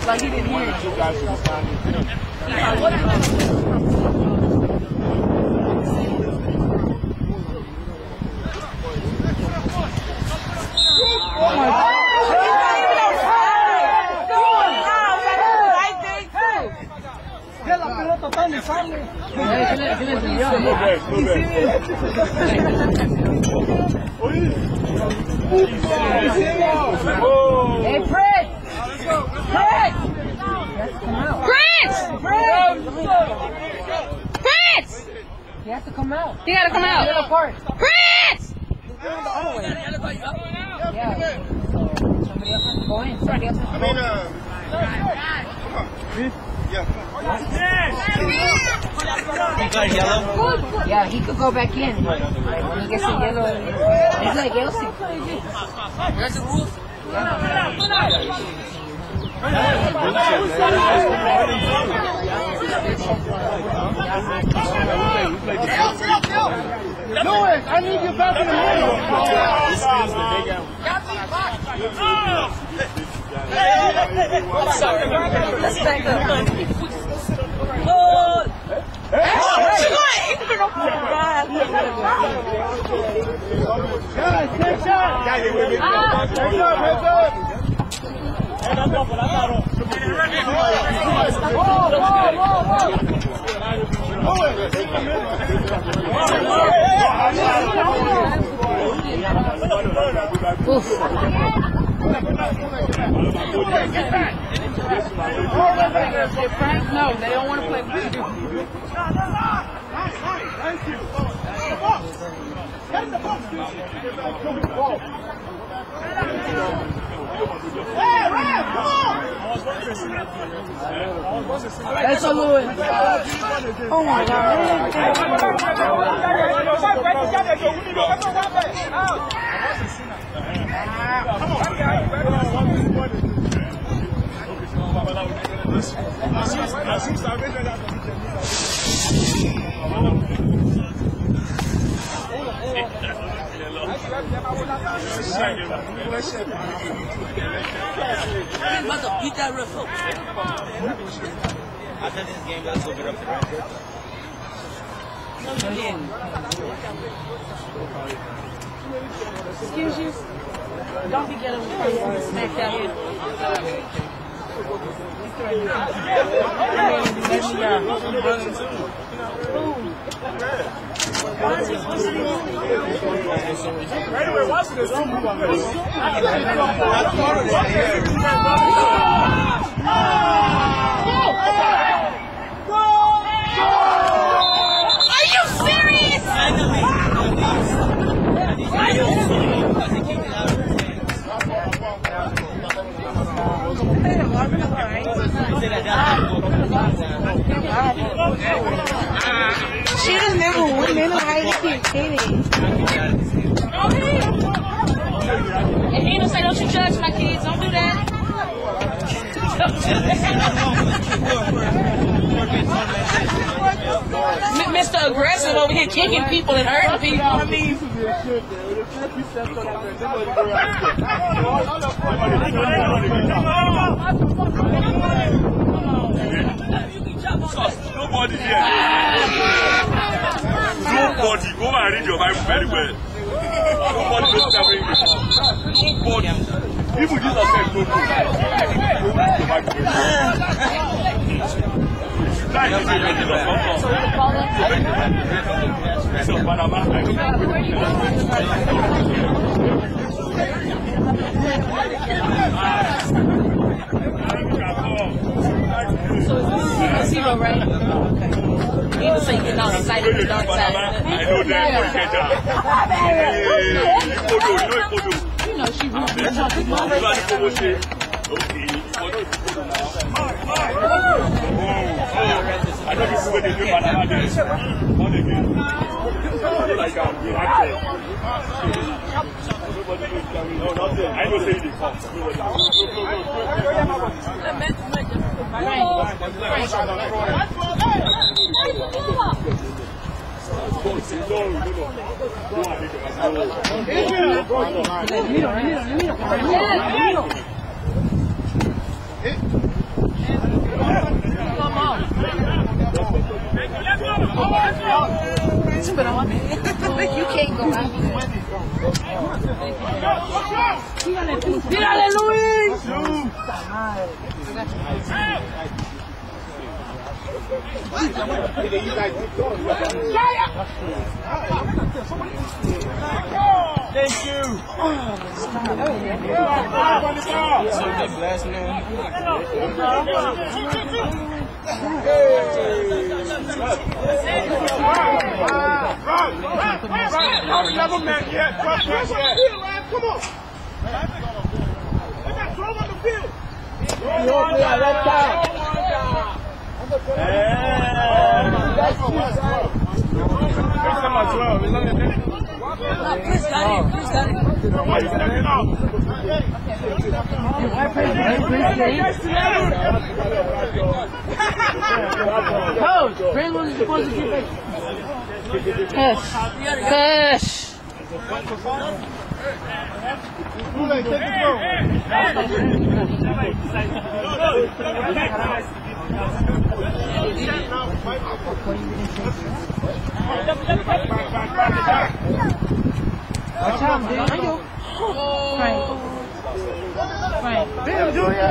Like he didn't hear it. Oh my God. Hey, Fred! Fred! Prince! Prince! He has to come out. He gotta come out. Prince! Yeah. Somebody else has to go in. Somebody else has to go in. He got yellow? Yeah, he could go back in. Like when he gets the yellow, it's like Elsie. That's the rules? Lewis, I need you back in the middle. I'm sorry. Let's back up. No, they don't want to play with you. Thank you. That's a Lewis. Oh my God. I'm about to beat that ref up. After this game, let's go get up the record. Excuse you. Don't be getting smacked out here. Anyway, watch this. Are you serious? She just never won. They know how to keep kidding. And he don't say, don't you judge my kids. Don't do that. Mr. Aggressive over here kicking people and hurting people. I mean, Nobody here. Nobody. Go and read your Bible very well. Nobody knows that English. Nobody. Even Jesus said no. So it's 0, right? Okay. You just say you're not excited to start side. I know that. You know she really jumping over. Okay. I know this is what they do, but I'm not again. Like I'm I know say they come. But I'm you can't go out. Tírale, Luis! Thank you. So big last name. Right. Never met yet. Come on. They got 12 on the field. Chris got it. Why you stepping out? Coach, Brandon is supposed to get back. Hush. Watch out, dude. Frank. Damn, Julia.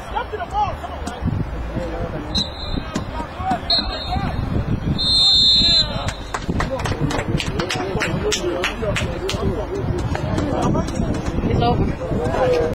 Step to the ball. Come on. It's over.